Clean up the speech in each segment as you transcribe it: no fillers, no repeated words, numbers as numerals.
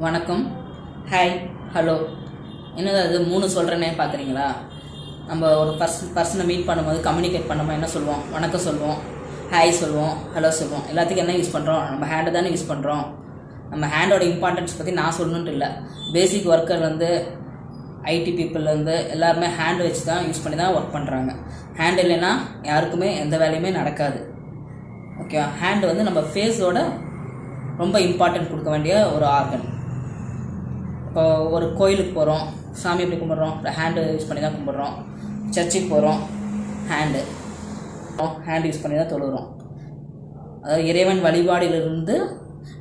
வணக்கம், hi, hello. என்னது அது 3 சொல்கிறேனே பார்க்குறீங்களா? நம்ம ஒரு பர்சனை மீட் பண்ணும்போது கம்யூனிகேட் பண்ணும்போது என்ன சொல்லுவோம்? வணக்கம் சொல்லுவோம், ஹாய் சொல்லுவோம், ஹலோ சொல்லுவோம். எல்லாத்துக்கும் என்ன யூஸ் பண்ணுறோம்? நம்ம ஹேண்டை தானே யூஸ் பண்ணுறோம். நம்ம ஹேண்டோட இம்பார்ட்டன்ஸ் பற்றி நான் சொல்லணுன்ட்டு இல்லை. பேசிக் ஒர்க்கர் ஐடி பீப்புள் எல்லாருமே ஹேண்ட் வச்சு தான் யூஸ் பண்ணி தான் ஒர்க் பண்ணுறாங்க. ஹேண்ட் இல்லைன்னா யாருக்குமே எந்த வேலையுமே நடக்காது. ஓகே, ஹேண்டு நம்ம ஃபேஸோட ரொம்ப இம்பார்ட்டன்ட் கொடுக்க வேண்டிய ஒரு ஆர்கன். இப்போ ஒரு கோயிலுக்கு போகிறோம், சாமி எப்படி கும்பிட்றோம்? ஹேண்டு யூஸ் பண்ணி தான் கும்பிட்றோம். சர்ச்சுக்கு போகிறோம், ஹேண்டு யூஸ் பண்ணி தான் தொழுகிறோம். அதாவது இறைவன் வழிபாடிலிருந்து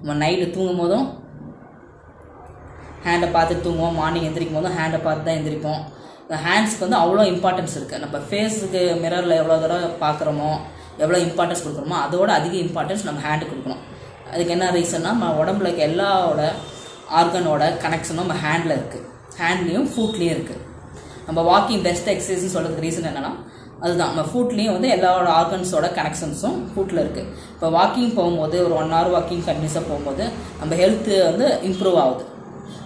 நம்ம நைட்டு தூங்கும் போதும் ஹேண்டை பார்த்து தூங்குவோம், மார்னிங் எந்திரிக்கும் போதும் ஹேண்டை பார்த்து தான் எந்திரிப்போம். இந்த ஹேண்ட்ஸ்க்கு அவ்வளோ இம்பார்ட்டன்ஸ் இருக்குது. நம்ம ஃபேஸுக்கு மிரரில் எவ்வளோ தடவை பார்க்குறோமோ, எவ்வளோ இம்பார்ட்டன்ஸ் கொடுக்குறோமோ அதோட அதிக இம்பார்ட்டன்ஸ் நம்ம ஹேண்டுக்கு கொடுக்கணும். அதுக்கு என்ன ரீசன்னா, நம்ம உடம்புல இருக்க எல்லாரோட ஆர்கனோட கனெக்ஷனும் நம்ம ஹேண்டில் இருக்குது. ஹேண்ட்லேயும் ஃபுட்லேயும் இருக்குது. நம்ம வாக்கிங் பெஸ்ட் எக்ஸசைஸ்ன்னு சொல்கிறதுக்கு ரீசன் என்னென்னா அதுதான். நம்ம ஃபுட்லேயும் எல்லாரோட ஆர்கன்ஸோட கனெக்ஷன்ஸும் ஃபுட்டில் இருக்குது. இப்போ வாக்கிங் போகும்போது ஒரு 1 hour வாக்கிங் கண்டினியூஸாக போகும்போது நம்ம ஹெல்த்து இம்ப்ரூவ் ஆகுது.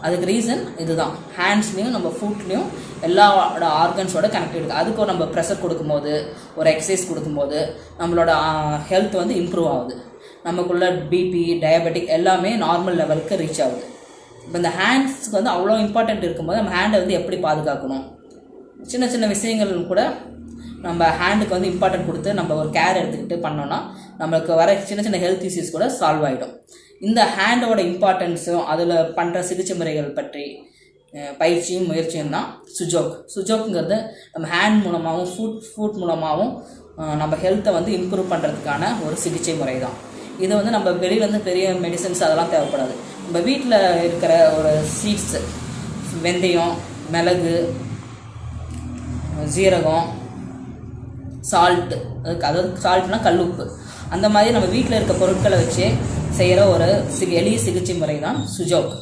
அதுக்கு ரீசன் இதுதான். ஹேண்ட்ஸ்லேயும் நம்ம ஃபுட்லேயும் எல்லாரோட ஆர்கன்ஸோட கனெக்ட் இருக்குது. அதுக்கு நம்ம ப்ரெஷர் கொடுக்கும்போது, ஒரு எக்ஸசைஸ் கொடுக்கும்போது நம்மளோட ஹெல்த் இம்ப்ரூவ் ஆகுது. நமக்குள்ள பிபி, டயபெட்டிக் எல்லாமே நார்மல் லெவலுக்கு ரீச் ஆகுது. இப்போ இந்த ஹேண்ட்ஸ்க்கு அவ்வளோ இம்பார்ட்டண்ட் இருக்கும்போது நம்ம ஹேண்டை எப்படி பாதுகாக்கணும்? சின்ன சின்ன விஷயங்கள் கூட நம்ம ஹேண்டுக்கு இம்பார்ட்டன்ட் கொடுத்து நம்ம ஒரு கேர் எடுத்துக்கிட்டு பண்ணோன்னா நம்மளுக்கு வர சின்ன சின்ன ஹெல்த் இஷ்யூஸ் கூட சால்வ் ஆகிடும். இந்த ஹேண்டோட இம்பார்ட்டன்ஸும் அதில் பண்ணுற சிகிச்சை முறைகள் பற்றி பயிற்சியும் முயற்சியும் தான் சுஜோக்குங்கிறது. நம்ம ஹேண்ட் மூலமாகவும் ஃபுட் மூலமாகவும் நம்ம ஹெல்த்தை இம்ப்ரூவ் பண்ணுறதுக்கான ஒரு சிகிச்சை முறை தான் இது. நம்ம வெளியிலேருந்து பெரிய மெடிசன்ஸ் அதெல்லாம் தேவைப்படாது. நம்ம வீட்டில் இருக்கிற ஒரு சீட்ஸு, வெந்தயம், மிளகு, ஜீரகம், சால்ட்டு, அதாவது சால்ட்னா கல்லுப்பு, அந்த மாதிரி நம்ம வீட்டில் இருக்க பொருட்களை வச்சு செய்கிற ஒரு எளிய சிகிச்சை முறை தான் சுஜோக்.